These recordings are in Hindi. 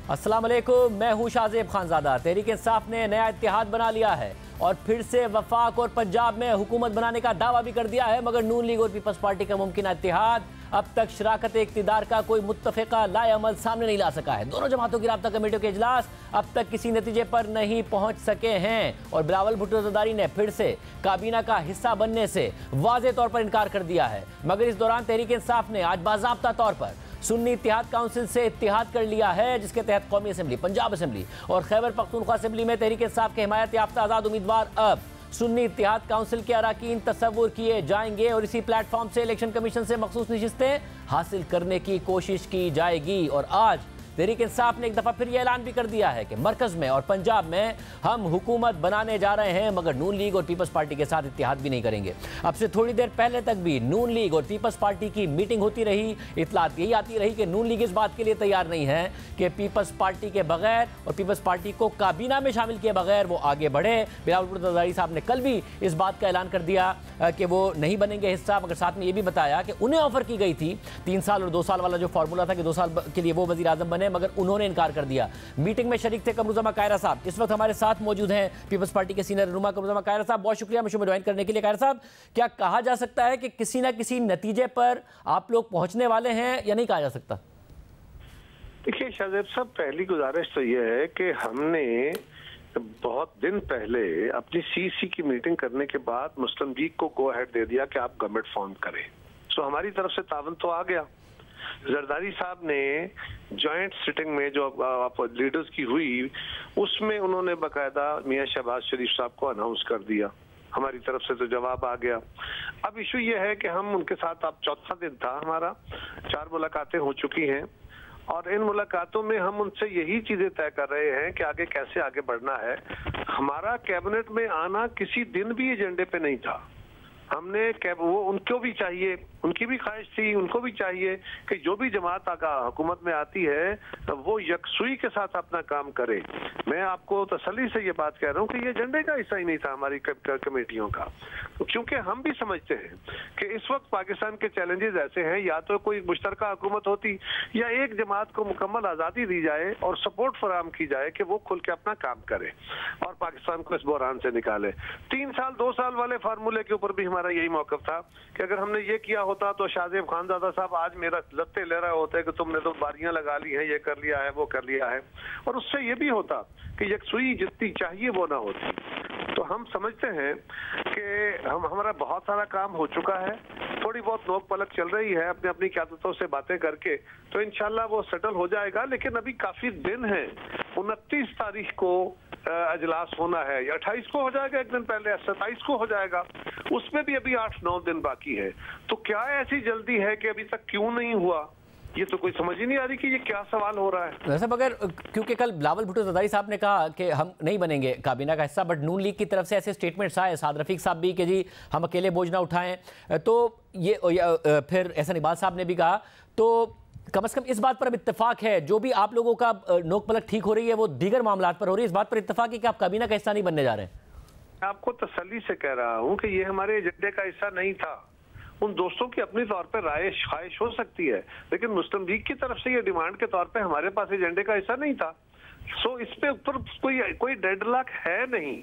अस्सलाम वालेकुम, मैं हूं शाहजेब खानजादा। तहरीक इंसाफ ने नया इत्तेहाद बना लिया है और फिर से वफाक और पंजाब में हुकूमत बनाने का दावा भी कर दिया है, मगर नून लीग और पीपल्स पार्टी का मुमकिन इत्तेहाद अब तक शराकत इक़्तिदार का कोई मुत्तफ़िक़ा लाएअमल सामने नहीं ला सका है। दोनों जमातों की राब्ता कमेटियों के इजलास अब तक किसी नतीजे पर नहीं पहुंच सके हैं और बिलावल भुट्टो ज़रदारी ने फिर से काबीना का हिस्सा बनने से वाज़ेह तौर पर इनकार कर दिया है। मगर इस दौरान तहरीक इंसाफ ने आज बाज़ाब्ता तौर पर सुन्नी इत्तेहाद काउंसिल से इत्तेहाद कर लिया है, जिसके तहत कौमी असम्बली, पंजाब असम्बली और खैबर पख्तूनख्वा असम्बली में तहरीक इंसाफ के हिमायत याफ्ता आज़ाद उम्मीदवार अब सुन्नी इत्तेहाद काउंसिल के अराकीन तस्वुर किए जाएंगे और इसी प्लेटफॉर्म से इलेक्शन कमीशन से मखसूस नशिस्तें हासिल करने की कोशिश की जाएगी। और आज तहरीक इंसाफ ने एक दफ़ा फिर यह ऐलान भी कर दिया है कि मरकज़ में और पंजाब में हम हुकूमत बनाने जा रहे हैं, मगर नून लीग और पीपल्स पार्टी के साथ इत्तेहाद भी नहीं करेंगे। अब से थोड़ी देर पहले तक भी नून लीग और पीपल्स पार्टी की मीटिंग होती रही, इत्तलात यही आती रही कि नून लीग इस बात के लिए तैयार नहीं है कि पीपल्स पार्टी के बगैर और पीपल्स पार्टी को काबीना में शामिल किए बगैर वो आगे बढ़े। बिलावल भुट्टो ज़रदारी साहब ने कल भी इस बात का ऐलान कर दिया कि वो नहीं बनेंगे हिस्सा, मगर साथ में ये भी बताया कि उन्हें ऑफर की गई थी 3 साल और 2 साल वाला जो फार्मूला था कि 2 साल के लिए वो वज़ीर आज़म बने, मगर उन्होंने इनकार कर दिया। मीटिंग में शरीक थे कमरुज़्ज़मा कायरा साहब, इस वक्त हमारे साथ मौजूद हैं पीपल्स पार्टी के सीनियर रहनुमा कमरुज़्ज़मा कायरा साहब। बहुत शुक्रिया मुझे ज्वाइन करने के लिए। कायरा साहब, क्या कहा जा सकता है कि किसी न किसी नतीजे पर आप लोग पहुंचने वाले हैं या नहीं कहा जा सकता? देखिए शाहजेब साहब, पहली गुजारिश तो यह है कि हमने बहुत दिन पहले अपनी सीसी की मीटिंग करने के बाद मुस्लिम लीग को गो अहेड दे दिया कि आप गवर्नमेंट फॉर्म करें। सो हमारी तरफ से तावन तो आ गया। जरदारी साहब ने जॉइंट सिटिंग में जो आप लीडर्स की हुई, उसमें उन्होंने बाकायदा मियां शहबाज शरीफ साहब को अनाउंस कर दिया। हमारी तरफ से तो जवाब आ गया। अब इशू ये है कि हम उनके साथ, अब चौथा दिन था हमारा, 4 मुलाकातें हो चुकी हैं और इन मुलाकातों में हम उनसे यही चीजें तय कर रहे हैं कि आगे कैसे आगे बढ़ना है। हमारा कैबिनेट में आना किसी दिन भी एजेंडे पे नहीं था। हमने वो उनको भी चाहिए, उनकी भी ख्वाहिश थी, उनको भी चाहिए कि जो भी जमात हुकूमत में आती है तो वो यकसुई के साथ अपना काम करे। मैं आपको तसल्ली से ये बात कह रहा हूँ कि ये एजेंडे का हिस्सा ही नहीं था हमारी कमेटियों का, तो क्योंकि हम भी समझते हैं कि इस वक्त पाकिस्तान के चैलेंजेस ऐसे हैं, या तो कोई मुश्तरका हुकूमत होती या एक जमात को मुकम्मल आज़ादी दी जाए और सपोर्ट फराहम की जाए कि वो खुल के अपना काम करे और पाकिस्तान को इस बहरान से निकाले। 3 साल 2 साल वाले फार्मूले के ऊपर भी हमारा यही मौक़िफ़ था कि अगर हमने ये किया होता तो शाहजेब खानजादा साहब आज मेरा लत्ते ले रहे होते कि तुमने तो बारियां लगा ली हैं, ये कर लिया है, वो कर लिया है, और उससे ये भी होता कि यकसुई जितनी चाहिए वो ना होती। तो हम समझते हैं कि हमारा बहुत सारा काम हो चुका है, थोड़ी बहुत नोक पलक चल रही है अपनी अपनी क़यादतों से बातें करके, तो इंशाल्लाह वो सेटल हो जाएगा। लेकिन अभी काफी दिन है, 29 तारीख को अजलास होना है, या 28 को हो जाएगा, एक दिन पहले 27 को हो जाएगा, उसमें भी अभी 8-9 दिन बाकी है। तो क्या ऐसी जल्दी है कि अभी तक क्यों नहीं हुआ, ये तो कोई समझ ही नहीं आ रही कि ये क्या सवाल हो रहा है। वैसे मगर क्योंकि कल बिलावल भुट्टो ज़रदारी साहब ने कहा कि हम नहीं बनेंगे काबीना का हिस्सा, बट नून लीग की तरफ से ऐसे स्टेटमेंट्स आए, साद रफीक साहब भी कि जी हम अकेले बोझ ना उठाएं, तो ये फिर एहसन इकबाल साहब ने भी कहा, तो कम से कम इस बात पर अब इत्तेफाक है, जो भी आप लोगों का नोक पलक ठीक हो रही है वो दीगर मामलात पर हो रही है, इस बात पर इत्तेफाक है कि आप काबीना का हिस्सा नहीं बनने जा रहे हैं। आपको तसल्ली से कह रहा हूँ कि ये हमारे एजेंडे का हिस्सा नहीं था। उन दोस्तों की अपनी तौर पर राय ख्वाहिश हो सकती है, लेकिन मुस्लिम लीग की तरफ से ये डिमांड के तौर पे हमारे पास एजेंडे का हिस्सा नहीं था। सो इस पे ऊपर कोई डेडलॉक है नहीं।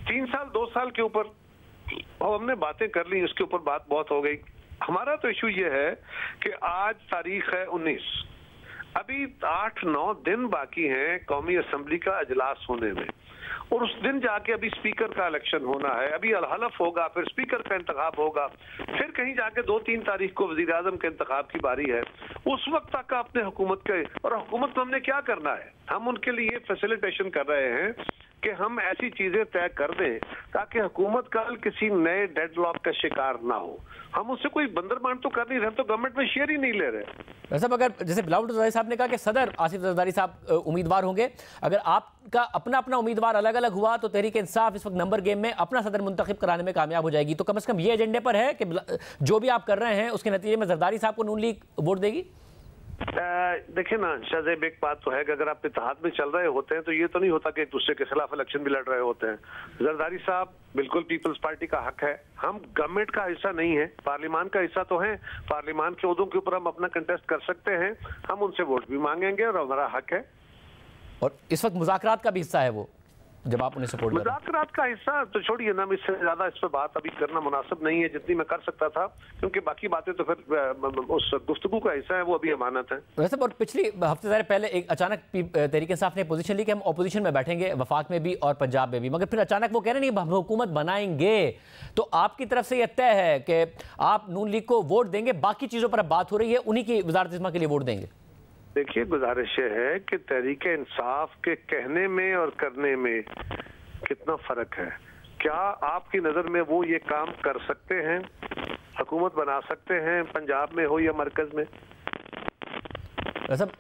3 साल 2 साल के ऊपर हमने बातें कर ली, उसके ऊपर बात बहुत हो गई। हमारा तो इशू ये है कि आज तारीख है 19, अभी 8-9 दिन बाकी हैं कौमी असम्बली का अजलास होने में, और उस दिन जाके अभी स्पीकर का इलेक्शन होना है, अभी हलफ होगा, फिर स्पीकर का इंतखाब होगा, फिर कहीं जाके 2-3 तारीख को वजीर आजम के इंतखाब की बारी है। उस वक्त तक अपने हुकूमत के, और हुकूमत में हमने क्या करना है, हम उनके लिए फैसिलिटेशन कर रहे हैं कि हम ऐसी चीजें तय कर दें ताकि हुकूमत कल किसी नए डेडलॉक का शिकार ना हो। हम उससे कोई बंदरबांट तो कर नहीं रहे, तो गवर्नमेंट में शेयर ही नहीं ले रहे। वैसे अगर जैसे बिलावल भुट्टो ज़रदारी साहब ने कहा कि सदर आसिफ ज़रदारी साहब उम्मीदवार होंगे, अगर आपका अपना अपना उम्मीदवार अलग अलग हुआ तो तहरीक इंसाफ इस वक्त नंबर गेम में अपना सदर मुंतखब कराने में कामयाब हो जाएगी, तो कम से कम ये एजेंडे पर है कि जो भी आप कर रहे हैं उसके नतीजे में ज़रदारी साहब को नून लीग वोट देगी। देखिए ना शाहजेब, एक बात तो है कि अगर आप इत्तेहाद में चल रहे होते हैं तो ये तो नहीं होता कि एक दूसरे के खिलाफ इलेक्शन भी लड़ रहे होते हैं। जरदारी साहब बिल्कुल पीपल्स पार्टी का हक है, हम गवर्नमेंट का हिस्सा नहीं है, पार्लियामान का हिस्सा तो है। पार्लियामान के ओहदों के ऊपर हम अपना कंटेस्ट कर सकते हैं, हम उनसे वोट भी मांगेंगे और हमारा हक है। और इस वक्त मुज़ाकरात का भी हिस्सा है वो, जब आप उन्हें सपोर्ट कर रहे हैं? मुज़ाकरात का हिस्सा तो छोड़िए ना, इससे ज्यादा इस पर बात अभी करना मुनासिब नहीं है जितनी मैं कर सकता था, क्योंकि बाकी बातें तो फिर उस गुफ्तगू का हिस्सा है, वो अभी अमानत है। वैसे और पिछली हफ्ते ज़रा पहले एक अचानक तहरीक इंसाफ ने पोजीशन ली कि हम अपोजिशन में बैठेंगे, वफाक में भी और पंजाब में भी, मगर फिर अचानक वो कह रहे नहीं हम हुकूमत बनाएंगे। तो आपकी तरफ से यह तय है कि आप नून लीग को वोट देंगे, बाकी चीज़ों पर अब बात हो रही है, उन्हीं की वज़ारत इस्मा के लिए वोट देंगे? देखिए, गुजारिश है कि तहरीक इंसाफ के कहने में और करने में कितना फर्क है। क्या आपकी नजर में वो ये काम कर सकते हैं, हुकूमत बना सकते हैं, पंजाब में हो या मरकज में? सब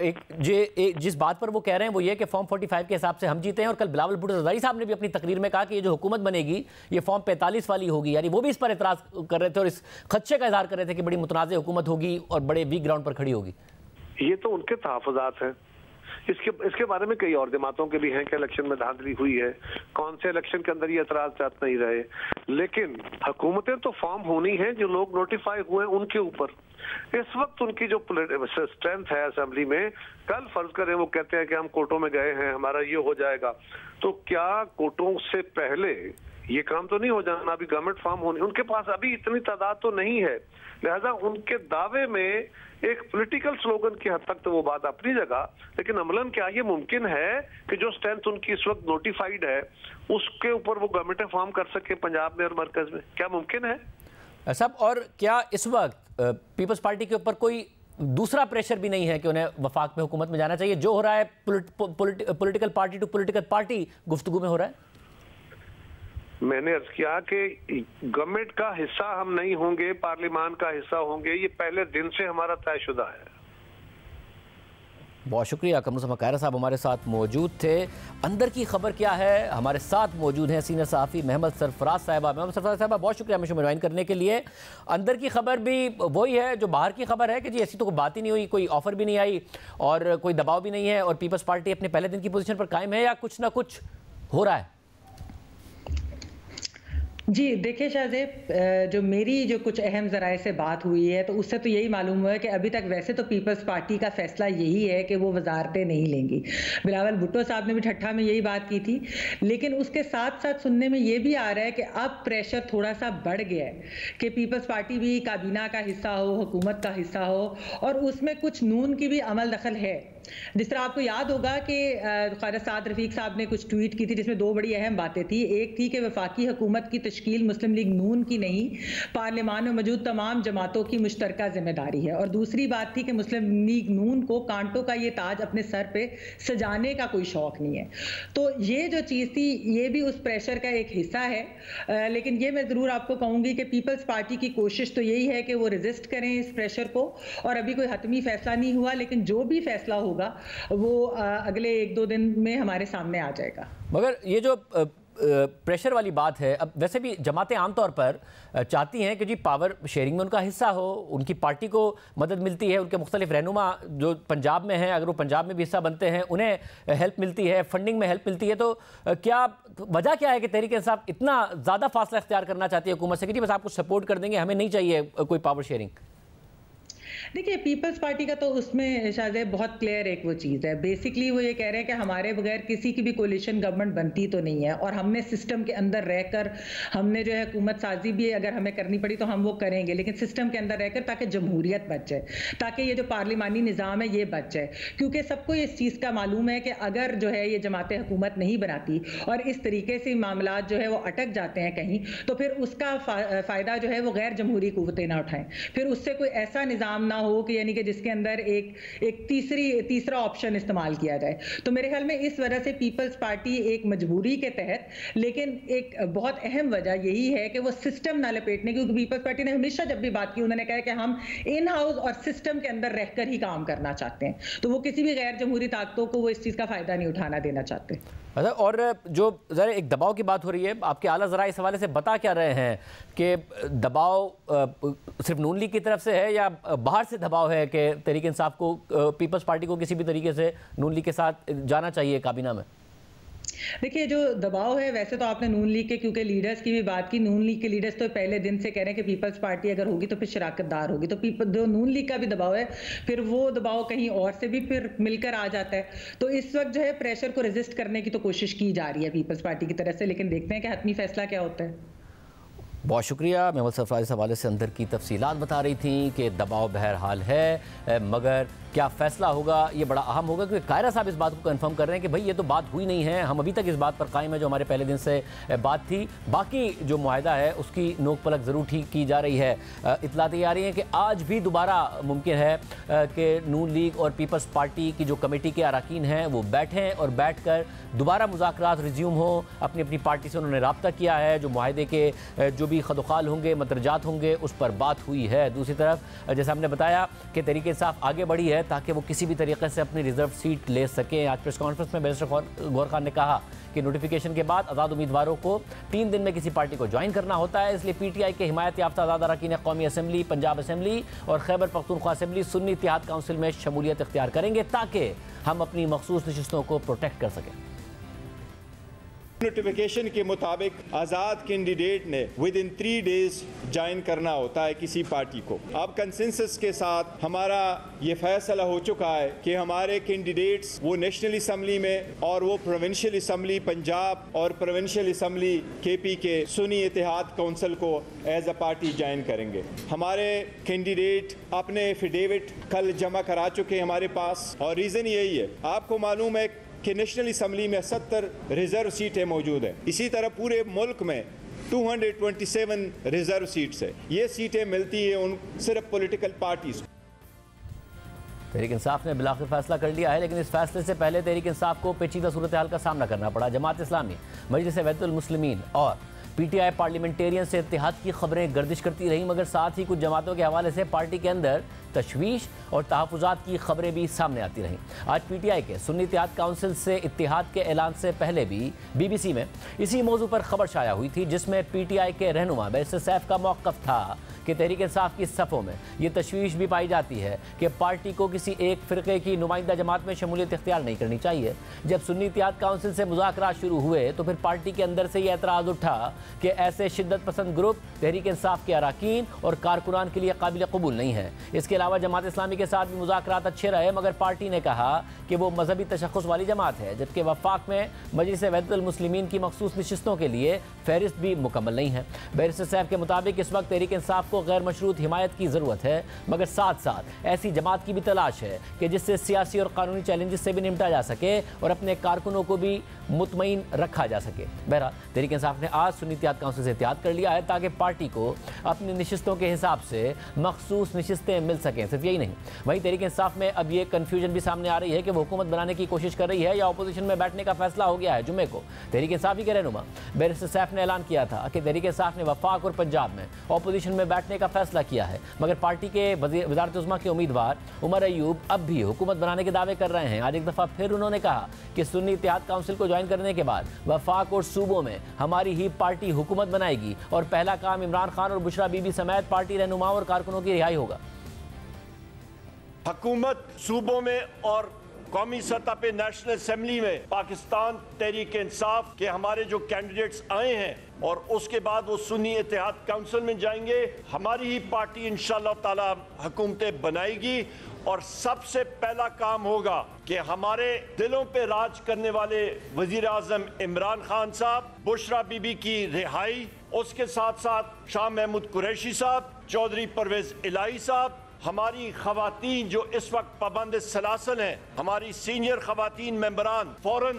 जिस बात पर वो कह रहे हैं वो ये कि फॉर्म 45 के हिसाब से हम जीते हैं, और कल बिलावल भुट्टो ज़रदारी साहब ने भी अपनी तकरीर में कहा कि ये जो हुकूमत बनेगी ये फॉर्म 45 वाली होगी, यानी वो भी इस पर एतराज़ कर रहे थे और इस खदशे का इजहार कर रहे थे कि बड़ी मुतनाज़ हुकूमत होगी और बड़े वीक ग्राउंड पर खड़ी होगी। ये तो उनके तहफ़्फ़ुज़ात हैं। इसके बारे में कई और जमातों के भी हैं कि इलेक्शन में धांधली हुई है, कौन से इलेक्शन के अंदर ये एतराज़ नहीं रहे, लेकिन हुकूमतें तो फॉर्म होनी है जो लोग नोटिफाई हुए उनके ऊपर। इस वक्त उनकी जो स्ट्रेंथ है असेंबली में, कल फर्ज करें वो कहते हैं कि हम कोर्टों में गए हैं, हमारा ये हो जाएगा, तो क्या कोर्टों से पहले ये काम तो नहीं हो जाना? अभी गवर्नमेंट फॉर्म होनी, उनके पास अभी इतनी तादाद तो नहीं है, लिहाजा उनके दावे में एक पॉलिटिकल स्लोगन की हद तक तो वो बात अपनी जगह, लेकिन अमलन क्या ये मुमकिन है कि जो स्ट्रेंथ उनकी इस वक्त नोटिफाइड है उसके ऊपर वो गवर्नमेंट फॉर्म कर सके पंजाब में और मरकज में? क्या मुमकिन है सब? और क्या इस वक्त पीपल्स पार्टी के ऊपर कोई दूसरा प्रेशर भी नहीं है कि उन्हें वफाक में हुकूमत में जाना चाहिए? जो हो रहा है political party to political party गुफ्तगू में हो रहा है। मैंने अर्ज किया कि गवर्नमेंट का हिस्सा हम नहीं होंगे, पार्लियामान का हिस्सा होंगे, ये पहले दिन से हमारा तयशुदा है। बहुत शुक्रिया। कमरुज़्ज़मा कायरा साहब हमारे साथ मौजूद थे। अंदर की खबर क्या है, हमारे साथ मौजूद हैं सीनियर सहाफ़ी महमद सरफराज साहिबा। महमद सरफराज साहिबा, बहुत शुक्रिया हमें ज्वाइन करने के लिए। अंदर की खबर भी वही है जो बाहर की खबर है कि जी ऐसी तो कोई बात ही नहीं हुई, कोई ऑफर भी नहीं आई और कोई दबाव भी नहीं है, और पीपल्स पार्टी अपने पहले दिन की पोजीशन पर कायम है, या कुछ ना कुछ हो रहा है? जी देखिए शाहजेब, जो मेरी जो कुछ अहम ज़राए से बात हुई है तो उससे तो यही मालूम हुआ है कि अभी तक वैसे तो पीपल्स पार्टी का फैसला यही है कि वो वजारतें नहीं लेंगी। बिलावल भुट्टो साहब ने भी ठट्ठा में यही बात की थी, लेकिन उसके साथ साथ सुनने में ये भी आ रहा है कि अब प्रेशर थोड़ा सा बढ़ गया है कि पीपल्स पार्टी भी काबीना का हिस्सा हो, हुकूमत का हिस्सा हो, और उसमें कुछ नून की भी अमल दखल है। जिस तरह आपको याद होगा कि ख्वाजा साद रफीक साहब ने कुछ ट्वीट की थी जिसमें दो बड़ी अहम बातें थी। एक थी कि वफाकी हुकूमत की तश्कील मुस्लिम लीग नून की नहीं, पार्लियामान में मौजूद तमाम जमातों की मुश्तरका जिम्मेदारी है, और दूसरी बात थी कि मुस्लिम लीग नून को कांटों का ये ताज अपने सर पे सजाने का कोई शौक नहीं है। तो ये जो चीज़ थी ये भी उस प्रेशर का एक हिस्सा है। लेकिन ये मैं ज़रूर आपको कहूँगी कि पीपल्स पार्टी की कोशिश तो यही है कि वो रेजिस्ट करें इस प्रेशर को, और अभी कोई हतमी फैसला नहीं हुआ, लेकिन जो भी फैसला होगा वो अगले 1-2 दिन में हमारे सामने आ जाएगा। मगर ये जो प्रेशर वाली बात है, अब वैसे भी जमातें आमतौर पर चाहती हैं कि जी पावर शेयरिंग में उनका हिस्सा हो, उनकी पार्टी को मदद मिलती है, उनके मुख्तलिफ रहनुमा जो पंजाब में हैं अगर वो पंजाब में भी हिस्सा बनते हैं उन्हें हेल्प मिलती है, फंडिंग में हेल्प मिलती है। तो क्या वजह क्या है कि तहरीक इंसाफ इतना ज़्यादा फासला इख्तियार करना चाहती है हुकूमत से कि जी बस आपको सपोर्ट कर देंगे, हमें नहीं चाहिए कोई पावर शेयरिंग? देखिए पीपल्स पार्टी का तो उसमें शायद बहुत क्लियर एक वो चीज़ है, बेसिकली वो ये कह रहे हैं कि हमारे बगैर किसी की भी कोलिशन गवर्नमेंट बनती तो नहीं है, और हमने सिस्टम के अंदर रहकर हमने जो है हुकूमत साजी भी अगर हमें करनी पड़ी तो हम वो करेंगे, लेकिन सिस्टम के अंदर रहकर, ताकि जमहूरियत बच जाए, ताकि ये जो पार्लिमानी निज़ाम है ये बच जाए। क्योंकि सबको इस चीज़ का मालूम है कि अगर जो है ये जमातें हुकूमत नहीं बनाती और इस तरीके से मामला जो है वो अटक जाते हैं कहीं, तो फिर उसका फ़ायदा जो है वो गैर जमहूरी कुव्वतें ना उठाएं, फिर उससे कोई ऐसा निज़ाम ना हो कि यानी कि जिसके अंदर एक तीसरा ऑप्शन इस्तेमाल किया जाए। तो मेरे ख्याल में इस वजह से पीपल्स पार्टी एक मजबूरी के तहत, लेकिन एक बहुत अहम वजह यही है कि वो सिस्टम ना लपेटने, क्योंकि पीपल्स पार्टी ने हमेशा जब भी बात की उन्होंने कहा कि हम इन हाउस और सिस्टम के अंदर रहकर ही काम करना चाहते हैं, तो वो किसी भी गैर जमहूरी ताकतों को वो इस चीज़ का फायदा नहीं उठाना देना चाहते। अच्छा, और जो ज़रा एक दबाव की बात हो रही है, आपके आला ज़रा इस हवाले से बता क्या रहे हैं कि दबाव सिर्फ नून लीग की तरफ से है या बाहर से दबाव है कि तहरीक इंसाफ को, पीपल्स पार्टी को किसी भी तरीके से नून लीग के साथ जाना चाहिए काबीना में? देखिए, जो दबाव है वैसे तो आपने नून लीग के क्योंकि लीडर्स की भी बात की, नून लीग के लीडर्स तो पहले दिन से कह रहे हैं कि पीपल्स पार्टी अगर होगी तो फिर शराकतदार होगी, तो जो नून लीग का भी दबाव है फिर वो दबाव कहीं और से भी फिर मिलकर आ जाता है। तो इस वक्त जो है प्रेशर को रेजिस्ट करने की तो कोशिश की जा रही है पीपल्स पार्टी की तरफ से, लेकिन देखते हैं कि हतमी फैसला क्या होता है। बहुत शुक्रिया। मेहुल सरफराज इस हवाले से अंदर की तफसीलात बता रही थी कि दबाव बहरहाल है, मगर क्या फैसला होगा ये बड़ा अहम होगा, क्योंकि कायरा साहब इस बात को कंफर्म कर रहे हैं कि भाई ये तो बात हुई नहीं है, हम अभी तक इस बात पर कायम है जो हमारे पहले दिन से बात थी, बाकी जो मुआहदा है उसकी नोक पलक ज़रूर ठीक की जा रही है। इतलातें आ रही हैं कि आज भी दोबारा मुमकिन है कि नून लीग और पीपल्स पार्टी की जो कमेटी के अरकान हैं वो बैठें और बैठ कर दोबारा मुज़ाकरात रिज्यूम हो। अपनी अपनी पार्टी से उन्होंने रब्ता किया है, जो मुआहदे के जो भी खदोखाल होंगे, मदरजात होंगे, उस पर बात हुई है। दूसरी तरफ जैसे हमने बताया कि तहरीक इंसाफ आगे बढ़ी है ताकि वो किसी भी तरीके से अपनी रिजर्व सीट ले सकें। आज प्रेस कॉन्फ्रेंस में बैरिस्टर गौहर खान ने कहा कि नोटिफिकेशन के बाद आज़ाद उम्मीदवारों को 3 दिन में किसी पार्टी को ज्वाइन करना होता है, इसलिए पीटीआई के हिमायत याफ्ता आज़ाद अरकान कौमी असम्बली, पंजाब असम्बली और खैबर पख्तूनख्वा असम्बली सुन्नी इत्तेहाद काउंसिल में शमूलियत इख्तियार करेंगे ताकि हम अपनी मखसूस नशिस्तों को प्रोटेक्ट कर सकें। नोटिफिकेशन के मुताबिक आज़ाद कैंडिडेट ने विद इन 3 डेज ज्वाइन करना होता है किसी पार्टी को। अब कंसेंसस के साथ हमारा ये फैसला हो चुका है कि हमारे कैंडिडेट्स वो नेशनल असम्बली में और वो प्रोविंशियल असम्बली पंजाब और प्रोविंशियल असम्बली केपी के सुन्नी इत्तेहाद काउंसिल को एज अ पार्टी ज्वाइन करेंगे। हमारे कैंडिडेट अपने एफिडेविट कल जमा करा चुके हैं हमारे पास, और रीज़न यही है, आपको मालूम है कि नेशनल असम्बली में 70 रिजर्व सीटें मौजूद हैं। इसी तरह पूरे मुल्क में 227 रिजर्व सीट्स है। ये सीटें मिलती है उन सिर्फ पॉलिटिकल पार्टीज। तहरीक इंसाफ ने बिलाखिर फैसला कर लिया है, लेकिन इस फैसले से पहले तहरीक इंसाफ को पेचीदा सूरत हाल का सामना करना पड़ा। जमात इस्लामी, मजलिस वहदतुल मुस्लिमीन और पीटीआई पार्लियामेंटेरियन से इत्तेहाद की खबरें गर्दिश करती रहीं, मगर साथ ही कुछ जमातों के हवाले से पार्टी के अंदर तशवीश और तहफ़्फ़ुज़ात की खबरें भी सामने आती रहीं। आज पीटीआई के सुन्नी इत्तेहाद काउंसिल से इत्तेहाद के ऐलान से पहले भी बीबीसी में इसी मौजू पर खबर शाया हुई थी, जिसमें पीटीआई के रहनुमा बैरिस्टर सैफ का मौक़िफ़ था कि तहरीक इंसाफ की सफ़ों में ये तशवीश भी पाई जाती है कि पार्टी को किसी एक फ़िरक़े की नुमाइंदा जमात में शमूलियत इख्तियार नहीं करनी चाहिए। जब सुन्नी इत्तेहाद काउंसिल से मुज़ाकरात शुरू हुए तो फिर पार्टी के अंदर से ये एतराज़ उठा कि ऐसे शिद्दत पसंद ग्रुप तहरीक इंसाफ के अरकान और कारकुनान के लिए काबिल कबूल नहीं है। इसके अलावा जमात इस्लामी के साथ भी मुज़ाकरात अच्छे रहे, मगर पार्टी ने कहा कि वो मजहबी तशख़्ख़ुस वाली जमात है, जबकि वफाक में मजलिस वहदतुल मुस्लिमीन की मखसूस नशिस्तों के लिए फहरिस्त भी मुकम्मल नहीं है। बैरिस्टर साहब के मुताबिक इस वक्त तहरीक इंसाफ को गैर मशरूत हिमायत की ज़रूरत है, मगर साथ साथ ऐसी जमात की भी तलाश है कि जिससे सियासी और कानूनी चैलेंजेस से भी निपटा जा सके और अपने कारकुनों को भी मुतमईन रखा जा सके। बहरहाल तहरीक इंसाफ ने आज सुन्नी इत्तेहाद काउंसिल से इत्तेहाद कर लिया है ताकि पार्टी को अपनी नशिस्तों के हिसाब से मखसूस नशिस्तें मिल सकें। सिर्फ यही नहीं, वहीं तहरीक इंसाफ में अब ये कन्फ्यूजन भी सामने आ रही है कि वो हुकूमत बनाने की कोशिश कर रही है या अपोजिशन में बैठने का फैसला हो गया है। जुम्मे को तहरीक इंसाफ के रहनुमा बैरिस्टर सैफ ने ऐलान किया था कि तहरीक इंसाफ ने वफाक और पंजाब में अपोजिशन में बैठने का फैसला किया है, मगर पार्टी के वज़ारत उज़्मा के उम्मीदवार उमर अयूब अब भी हुकूमत बनाने के दावे कर रहे हैं। आज एक दफ़ा फिर उन्होंने कहा कि सुन्नी इत्तेहाद काउंसिल को ज्वाइन करने के बाद वफाक और सूबों में हमारी ही पार्टी हुकूमत बनाएगी और पहला काम इमरान खान और बुशरा बीबी समेत पार्टी रहनुमाओं और कारकुनों की रिहाई होगा। हुकूमत सूबों में और कौमी सतह पे नेशनल असेंबली में पाकिस्तान तहरीक इंसाफ के हमारे जो कैंडिडेट्स आए हैं और उसके बाद वो सुन्नी इत्तेहाद काउंसिल में जाएंगे, हमारी ही पार्टी इंशाअल्लाह ताला हुकूमतें बनाएगी और सबसे पहला काम होगा कि हमारे दिलों पे राज करने वाले वजीर आजम इमरान खान साहब, बुशरा बीबी की रिहाई, उसके साथ साथ शाह महमूद कुरैशी साहब, चौधरी परवेज इलाही साहब, हमारी खवातीन जो इस वक्त पाबंद सलासल हैं, हमारी सीनियर खवातीन मेंबरान फौरन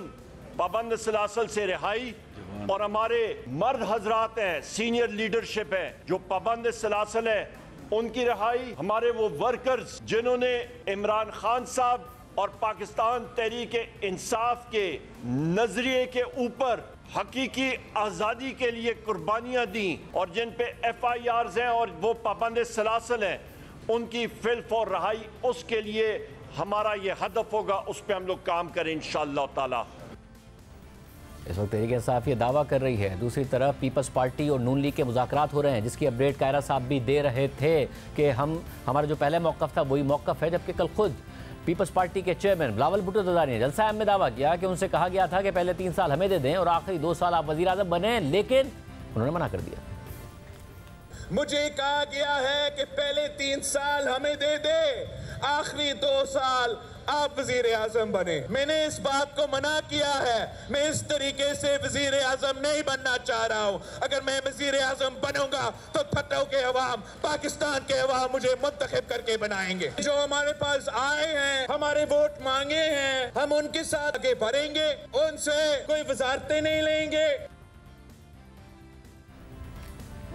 पाबंद सलासल से रिहाई और हमारे मर्द हजरात हैं, सीनियर लीडरशिप है जो पाबंद सलासल है, उनकी रिहाई। हमारे वो वर्कर्स जिन्होंने इमरान खान साहब और पाकिस्तान तहरीक इंसाफ के नजरिए के ऊपर हकीकी आज़ादी के लिए कुर्बानियां दी और जिन पे FIRs हैं और वो पाबंद सलासल हैं, उनकी फिल फॉर रहाई, उसके लिए हमारा ये हदफ होगा, उस पर हम लोग काम करें इंशाअल्लाह ताला। इस वक्त तहरीक इंसाफ ये दावा कर रही है, दूसरी तरफ पीपल्स पार्टी और नून लीग के मुज़ाकरात हो रहे हैं, जिसकी अपडेट कायरा साहब भी दे रहे थे कि हमारा जो पहले मौक़िफ़ था वही मौक़िफ़ है, जबकि कल खुद पीपल्स पार्टी के चेयरमैन बिलावल भुट्टो ज़रदारी ने जलसा में दावा किया कि उनसे कहा गया था कि पहले 3 साल हमें दे दें और आखिरी 2 साल आप वज़ीर आज़म बने, लेकिन उन्होंने मना कर दिया। मुझे कहा गया है कि पहले 3 साल हमें दे दे, आखिरी 2 साल आप वजीर आजम बने। मैंने इस बात को मना किया है। मैं इस तरीके से वजीर आजम नहीं बनना चाह रहा हूँ। अगर मैं वजीर आजम बनूंगा तो ठट्टों के अवाम, पाकिस्तान के अवाम मुझे मुंतखब करके बनाएंगे। जो हमारे पास आए हैं, हमारे वोट मांगे हैं, हम उनके साथ आगे बढ़ेंगे, उनसे कोई वजारतें नहीं लेंगे।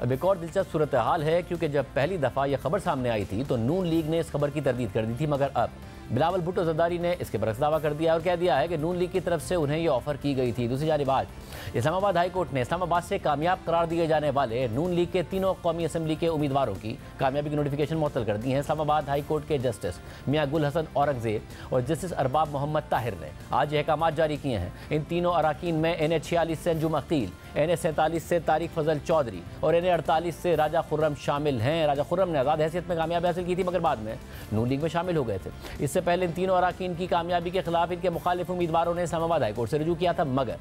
अब एक और दिलचस्प सूरत हाल है, क्योंकि जब पहली दफ़ा यह खबर सामने आई थी तो नून लीग ने इस खबर की तरदीद कर दी थी, मगर अब बिलावल भुट्टो ज़रदारी ने इसके बरक्स दावा कर दिया और कह दिया है कि नून लीग की तरफ से उन्हें यह ऑफर की गई थी। दूसरी जानिब आज इस्लामाबाद हाई कोर्ट ने इस्लामाबाद से कामयाब करार दिए जाने वाले नून लीग के 3 कौमी असम्बली के उम्मीदवारों की कामयाबी की नोटिफिकेशन मुअत्तल कर दी है। इस्लामाबाद हाई कोर्ट के जस्टिस मियां गुल हसन औरंगजेब और जस्टिस अरबाब मोहम्मद ताहिर ने आज अहकाम जारी किए हैं। इन तीनों अराकीन में NA46 से अंजुम अकील, NA47 से तारिक फजल चौधरी और NA48 से राजा खुर्रम शामिल हैं। राजा खुर्रम ने आज़ाद हैसियत में कामयाबी हासिल की थी, मगर बाद में नून लीग में शामिल हो गए थे। इससे पहले इन तीनों अराकीन की कामयाबी के खिलाफ इनके मुखालिफ उम्मीदवारों ने इस्लामाबाद हाई कोर्ट से रुजू किया था, मगर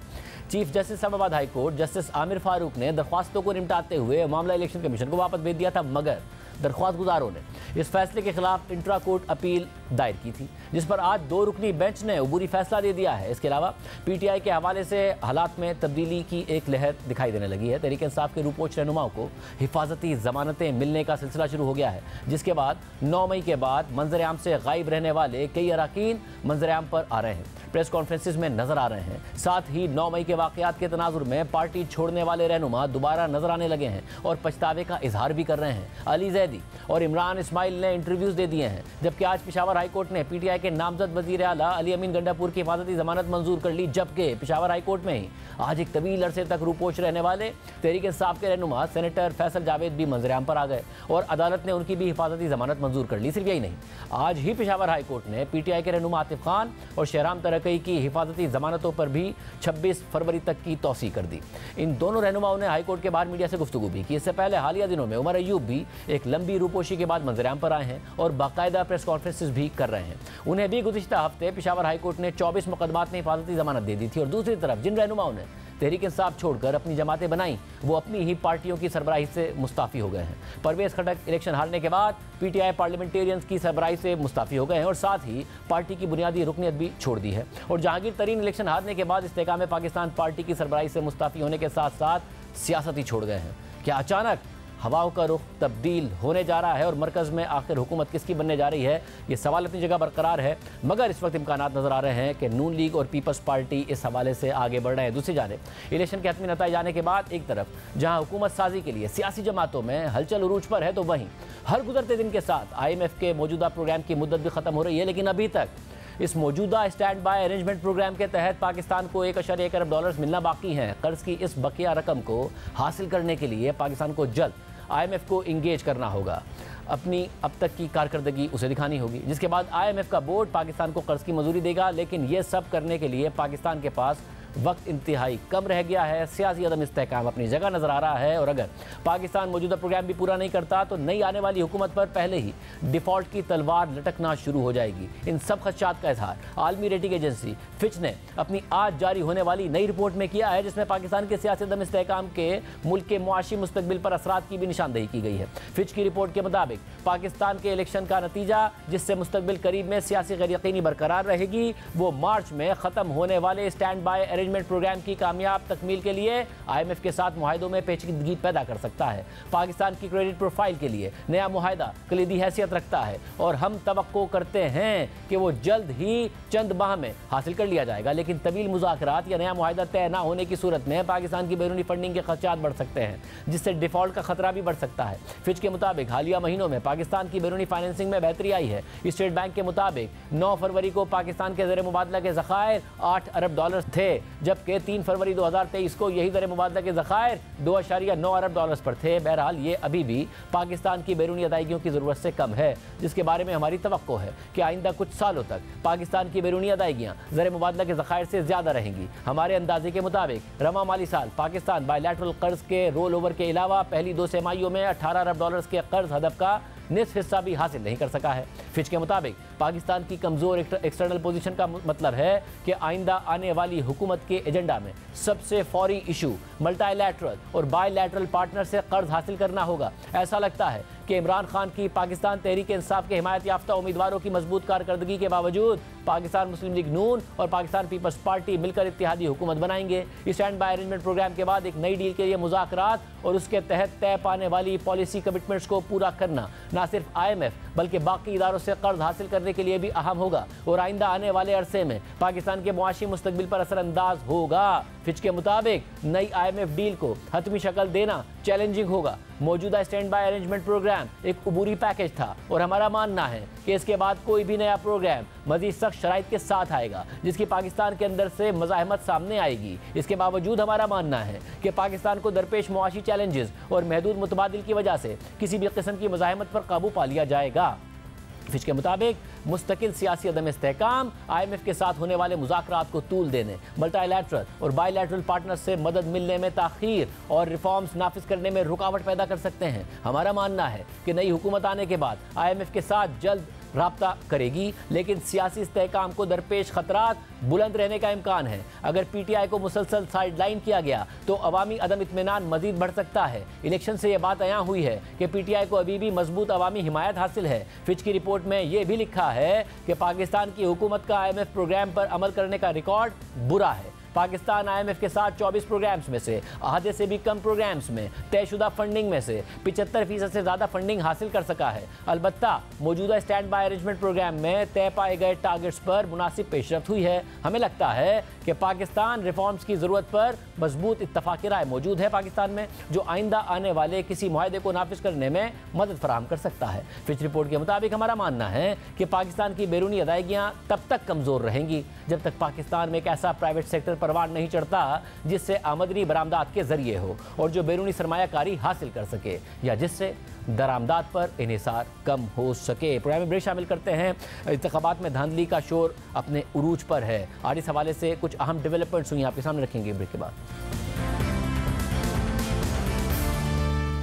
chief justice Islamabad high court justice Aamir Farooq ने दरख्वास्तों को निपटाते हुए मामला इलेक्शन कमीशन को वापस भेज दिया था, मगर दरख्वास्त गुजारों ने इस फैसले के खिलाफ इंट्रा कोर्ट अपील दायर की थी, जिस पर आज 2 रुकनी बेंच ने अबूरी फैसला दे दिया है। इसके अलावा PTI के हवाले से हालात में तब्दीली की एक लहर दिखाई देने लगी है। तहरीक इंसाफ के रूपोच रहनुमाओं को हिफाजती जमानतें मिलने का सिलसिला शुरू हो गया है, जिसके बाद 9 मई के बाद मंजर आम से गायब रहने वाले कई अराकीन मंजर आम पर आ रहे हैं, प्रेस कॉन्फ्रेंसिस में नजर आ रहे हैं। साथ ही 9 मई के वाकयात के तनाजुर में पार्टी छोड़ने वाले रहनुमा दोबारा नजर आने लगे हैं और पछतावे का इजहार भी कर रहे हैं। अली जैदी और इमरान इस्माइल ने इंटरव्यूज दे दिए हैं, जबकि आज पेशावर हाई कोर्ट ने PTI के नामजद वजीर आला अली अमीन गंडापुर की हिफाजती जमानत मंजूर कर ली, जबकि पेशावर हाई कोर्ट में ही आज एक तवील अरसे तक रूपोच रहने वाले तहरीक इंसाफ के रहनुमा सेनेटर फैसल जावेद भी मंजर-ए-आम पर आ गए और अदालत ने उनकी भी हिफाजती जमानत मंजूर कर ली। सिर्फ यही नहीं, आज ही पेशावर हाई कोर्ट ने PTI के रहनुमा आतिफ खान और शहराम तरक्की की हिफाजती जमानतों पर भी 26 फरवरी तक की तौसी कर दी। इन दोनों रहनुमाओं ने हाई कोर्ट के बाहर मीडिया से गुफ्तगू भी की। इससे पहले हालिया दिनों में उमर अयूब भी एक लंबी रूपोशी के बाद मंजर-ए-आम पर आए हैं और बाकायदा प्रेस कॉन्फ्रेंसिस भी कर रहे हैं। उन्हें भी गुज़िश्ता हफ्ते पेशावर हाई कोर्ट ने 24 मुकदमात में हिफाजती जमानत दे दी थी। और दूसरी तरफ जिन रहनुमाओं ने तहरीक इंसाफ छोड़कर अपनी जमातें बनाई, वो अपनी ही पार्टियों की सरबराही से मुस्ताफ़ी हो गए हैं। परवेज़ खटक इलेक्शन हारने के बाद PTI पार्लियामेंटेरियंस की सरबराही से मुस्ताफ़ी हो गए हैं और साथ ही पार्टी की बुनियादी रुकनियत भी छोड़ दी है। और जहांगीर तरीन इलेक्शन हारने के बाद इस्तेकाम पाकिस्तान पार्टी की सरबराही से मुस्ताफ़ी होने के साथ साथ सियासत ही छोड़ गए हैं। क्या अचानक हवाओं का रुख तब्दील होने जा रहा है और मरकज़ में आखिर हुकूमत किसकी बनने जा रही है, ये सवाल अपनी जगह बरकरार है, मगर इस वक्त इम्कानात नज़र आ रहे हैं कि नून लीग और पीपल्स पार्टी इस हवाले से आगे बढ़ रहे हैं। दूसरी जानिब इलेक्शन के हतमी नतीजे आने के बाद एक तरफ जहां हुकूमत साजी के लिए सियासी जमातों में हलचल उरूज पर है, तो वहीं हर गुजरते दिन के साथ IMF के मौजूदा प्रोग्राम की मुद्दत भी ख़त्म हो रही है। लेकिन अभी तक इस मौजूदा स्टैंड बाय अरेंजमेंट प्रोग्राम के तहत पाकिस्तान को $1.1 अरब मिलना बाकी हैं। कर्ज की इस बकिया रकम को हासिल करने के लिए पाकिस्तान को जल्द IMF को इंगेज करना होगा, अपनी अब तक की कारकर्दगी उसे दिखानी होगी, जिसके बाद IMF का बोर्ड पाकिस्तान को कर्ज की मंजूरी देगा। लेकिन ये सब करने के लिए पाकिस्तान के पास वक्त इंतहाई कम रह गया है। सियासी अदम इस्तेहकाम अपनी जगह नज़र आ रहा है और अगर पाकिस्तान मौजूदा प्रोग्राम भी पूरा नहीं करता तो नई आने वाली हुकूमत पर पहले ही डिफ़ॉल्ट की तलवार लटकना शुरू हो जाएगी। इन सब खदशात का इजहार आलमी रेटिंग एजेंसी फिच ने अपनी आज जारी होने वाली नई रिपोर्ट में किया है, जिसमें पाकिस्तान के सियासी अदम इस्तेहकाम के मुल्क के मुआशी मुस्तकबिल पर असरात की भी निशानदेही की गई है। फिच की रिपोर्ट के मुताबिक पाकिस्तान के इलेक्शन का नतीजा, जिससे मुस्तकबिल करीब में सियासी गैर यकीनी बरकरार रहेगी, वो मार्च में ख़त्म होने वाले स्टैंड बाय अरेंजमेंट प्रोग्राम की कामयाब तकमील के लिए IMF के साथ मुआहिदों में पेचीदगी पैदा कर सकता है। पाकिस्तान की क्रेडिट प्रोफाइल के लिए नया मुआहिदा कलीदी हैसियत रखता है और हम तवक्को करते हैं कि वो जल्द ही चंद माह में हासिल कर लिया जाएगा। लेकिन तवील मुज़ाकरात या नया मुआहिदा तय न होने की सूरत में पाकिस्तान की बैरूनी फंडिंग के खर्चात बढ़ सकते हैं, जिससे डिफ़ॉल्ट का खतरा भी बढ़ सकता है। फिच के मुताबिक हालिया महीनों में पाकिस्तान की बैरूनी फाइनेंसिंग में बेहतरी आई है। स्टेट बैंक के मुताबिक 9 फरवरी को पाकिस्तान के ज़र मुबादला के ज़खायर $8 अरब थे, जबकि 3 फरवरी 2023 को यही ज़र मुबादला के ज़खायर $2.9 अरब पर थे। बहरहाल ये अभी भी पाकिस्तान की बैरूनी अदायगियों की ज़रूरत से कम है, जिसके बारे में हमारी तवक्को है कि आइंदा कुछ सालों तक पाकिस्तान की बैरूनी अदायगियाँ ज़र मुबादला के ज़खायर से ज़्यादा रहेंगी। हमारे अंदाजे के मुताबिक रवा माली साल पाकिस्तान बायलैटरल कर्ज के रोल ओवर के अलावा पहली 2 तिमाहियों में $18 अरब के कर्ज हदफ का निस्फ हिस्सा भी हासिल नहीं कर सका है। फिच के मुताबिक पाकिस्तान की कमजोर एक्सटर्नल पोजीशन का मतलब है कि आइंदा आने वाली हुकूमत के एजेंडा में सबसे फौरी इशू मल्टीलैटरल और बायलैटरल पार्टनर से कर्ज हासिल करना होगा। ऐसा लगता है कि इमरान खान की पाकिस्तान तहरीक इंसाफ के हिमायत याफ्ता उम्मीदवारों की मजबूत कारकर्दगी के बावजूद पाकिस्तान मुस्लिम लीग नून और पाकिस्तान पीपल्स पार्टी मिलकर इत्तेहादी हुकूमत बनाएंगे। स्टैंड बाय अरेंजमेंट प्रोग्राम के बाद एक नई डील के लिए मुज़ाकरात और उसके तहत तय पाने वाली पॉलिसी कमिटमेंट्स को पूरा करना न सिर्फ IMF बल्कि बाकी इदारों से कर्ज हासिल करने के लिए भी अहम होगा और आइंदा आने वाले अरसे में पाकिस्तान के मुआशी मुस्तकबिल पर असरअंदाज होगा। फिच के मुताबिक नई IMF डील को हतमी शक्ल देना चैलेंजिंग होगा। मौजूदा स्टैंड बाय अरेंजमेंट प्रोग्राम एक अबूरी पैकेज था और हमारा मानना है कि इसके बाद कोई भी नया प्रोग्राम मजीद सख्त शराइत के साथ आएगा जिसकी पाकिस्तान के अंदर से मज़ाहमत सामने आएगी। इसके बावजूद हमारा मानना है कि पाकिस्तान को दरपेश मुआशी चैलेंजेस और महदूद मुतबादिल की वजह से किसी भी किस्म की मज़ाहमत पर काबू पा लिया जाएगा। फिच के मुताबिक मुस्तकिल सियासी अदम इस्तेहकाम IMF के साथ होने वाले मुज़ाकरात को तूल देने, मल्टीलैटरल और बायलैटरल पार्टनर से मदद मिलने में ताख़ीर और रिफॉर्म्स नाफिज करने में रुकावट पैदा कर सकते हैं। हमारा मानना है कि नई हुकूमत आने के बाद IMF के साथ जल्द राब्ता करेगी, लेकिन सियासी इस्तेहकाम को दरपेश खतरात बुलंद रहने का इम्कान है। अगर PTI को मुसलसल साइडलाइन किया गया तो अवामी अदम इत्मीनान मजीद बढ़ सकता है। इलेक्शन से यह बात अयां हुई है कि PTI को अभी भी मजबूत अवामी हिमायत हासिल है। फिच की रिपोर्ट में यह भी लिखा है कि पाकिस्तान की हुकूमत का IMF प्रोग्राम पर अमल करने का रिकॉर्ड बुरा है। पाकिस्तान IMF के साथ 24 प्रोग्राम्स में से आधे से भी कम प्रोग्राम्स में तयशुदा फंडिंग में से 75% से ज़्यादा फंडिंग हासिल कर सका है। अलबत्ता मौजूदा स्टैंड बाय अरेंजमेंट प्रोग्राम में तय पाए गए टारगेट्स पर मुनासिब पेशरफ्त हुई है। हमें लगता है कि पाकिस्तान रिफॉर्म्स की ज़रूरत पर मजबूत इत्तफाक़ी राय मौजूद है पाकिस्तान में, जो आइंदा आने वाले किसी मुआहदे को नाफिज करने में मदद फराहम कर सकता है। फिच रिपोर्ट के मुताबिक हमारा मानना है कि पाकिस्तान की बैरूनी अदायगियाँ तब तक कमज़ोर रहेंगी जब तक पाकिस्तान में एक ऐसा प्राइवेट सेक्टर परवान नहीं चढ़ता जिससे आमदनी बरामदात के जरिए हो और जो बैरूनी सरमायाकारी हासिल कर सके या जिससे दरामदात पर इन्हिसार कम हो सके। प्रोग्राम में ब्रेक शामिल करते हैं। इंतखाबात में धांधली का शोर अपने उरूज पर है। आज इस हवाले से कुछ अहम डेवलपमेंट्स हुई आपके सामने रखेंगे ब्रेक के बाद।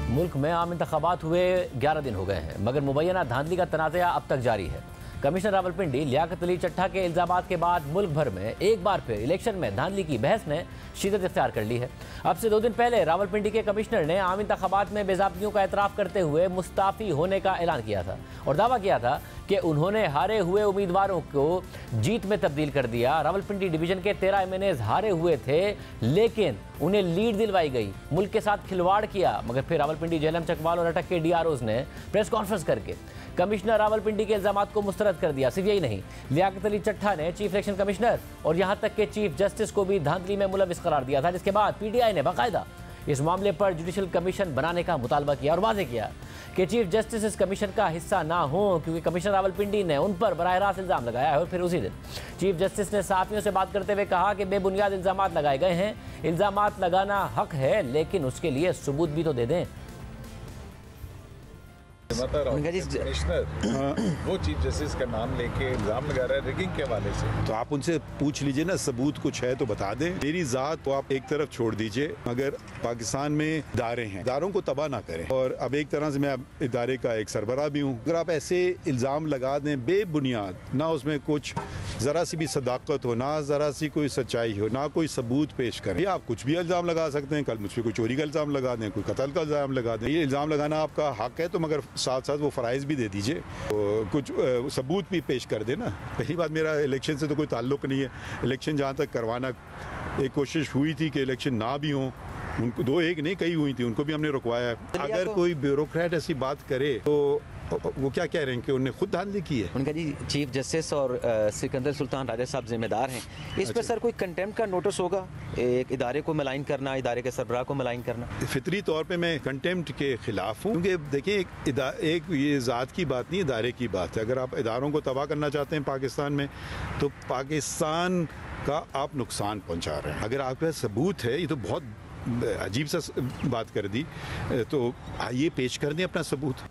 मुल्क में आम इंतखाबात हुए 11 दिन हो गए हैं मगर मुबैना धांधली का तनाज़ा अब तक जारी है। कमिश्नर रावलपिंडी लियाकत अली चट्टा के इल्ज़ामात के बाद मुल्क भर में एक बार फिर इलेक्शन में धांधली की बहस ने शिद्दत इख्तियार कर ली है। अब से 2 दिन पहले रावलपिंडी के कमिश्नर ने आम इंतखाबात में बेज़ाब्तियों का एतराफ़ करते हुए मुस्ताफ़ी होने का ऐलान किया था और दावा किया था कि उन्होंने हारे हुए उम्मीदवारों को जीत में तब्दील कर दिया। रावलपिंडी डिवीज़न के 13 MNAs हारे हुए थे लेकिन उन्हें लीड दिलवाई गई। मुल्क के साथ खिलवाड़ किया मगर फिर रावलपिंडी, झेलम, चकवाल और अटक के DROs ने प्रेस कॉन्फ्रेंस करके कमिश्नर रावलपिंडी के इल्ज़ामात को मुस्तरद कर दिया। सिर्फ यही नहीं, लियाकत अली चट्टा ने चीफ इलेक्शन कमिश्नर और यहाँ तक के चीफ जस्टिस को भी धांधली में मुलविस करार दिया था, जिसके बाद PTI ने बाकायदा इस मामले पर जुडिशल कमीशन बनाने का मुतालबा किया और वाज़ेह किया कि चीफ जस्टिस इस कमीशन का हिस्सा ना हो क्योंकि कमिश्नर रावलपिंडी ने उन पर बराह रास्त इल्ज़ाम लगाया है। और फिर उसी दिन चीफ जस्टिस ने सहाफ़ियों से बात करते हुए कहा कि बेबुनियाद इल्ज़ामात लगाए गए हैं। इल्ज़ामात लगाना हक है लेकिन उसके लिए सबूत भी तो दे दें। कमिश्नर वो चीफ जस्टिस का नाम लेके इल्जाम लगा रहा है रिगिंग के हवाले से, तो आप उनसे पूछ लीजिए ना, सबूत कुछ है तो बता दें। मेरी जात को आप एक तरफ छोड़ दीजिए, मगर पाकिस्तान में इदारे हैं, इदारों को तबाह ना करें। और अब एक तरह से मैं इदारे का एक सरबराह भी हूँ। अगर आप ऐसे इल्जाम लगा दें बेबुनियाद, ना उसमें कुछ जरा सी भी सदाकत हो, ना जरा सी कोई सच्चाई हो, ना कोई सबूत पेश करें, आप कुछ भी इल्जाम लगा सकते हैं। कल मुझ पर कोई चोरी का इल्जाम लगा दें, कोई कत्ल का इल्जाम लगा दें। ये इल्जाम लगाना आपका हक है, तो मगर साथ साथ वो फ़राइज़ भी दे दीजिए, तो कुछ सबूत भी पेश कर देना। पहली बात, मेरा इलेक्शन से तो कोई ताल्लुक नहीं है। इलेक्शन जहाँ तक करवाना एक कोशिश हुई थी कि इलेक्शन ना भी हों, उनको 2 एक नहीं कई हुई थी, उनको भी हमने रुकवाया है। अगर कोई ब्यूरोक्रेट ऐसी बात करे तो वो क्या कह रहे हैं कि उन्होंने खुद धांधली की है। उनका जी चीफ जस्टिस और सिकंदर सुल्तान राजा साहब जिम्मेदार हैं इस पर। सर कोई कंटेम्प्ट का नोटिस होगा, एक इदारे को मलाइन करना, इदारे के सरबराह को मलाइन करना? फितरी तौर पे मैं कंटेम्प्ट के खिलाफ हूँ, क्योंकि देखिए एक ये ज़ात की बात नहीं, इदारे की बात है। अगर आप इदारों को तबाह करना चाहते हैं पाकिस्तान में, तो पाकिस्तान का आप नुकसान पहुँचा रहे हैं। अगर आपके पास सबूत है, ये तो बहुत अजीब सा बात कर दी, तो आइए पेश कर दें अपना सबूत।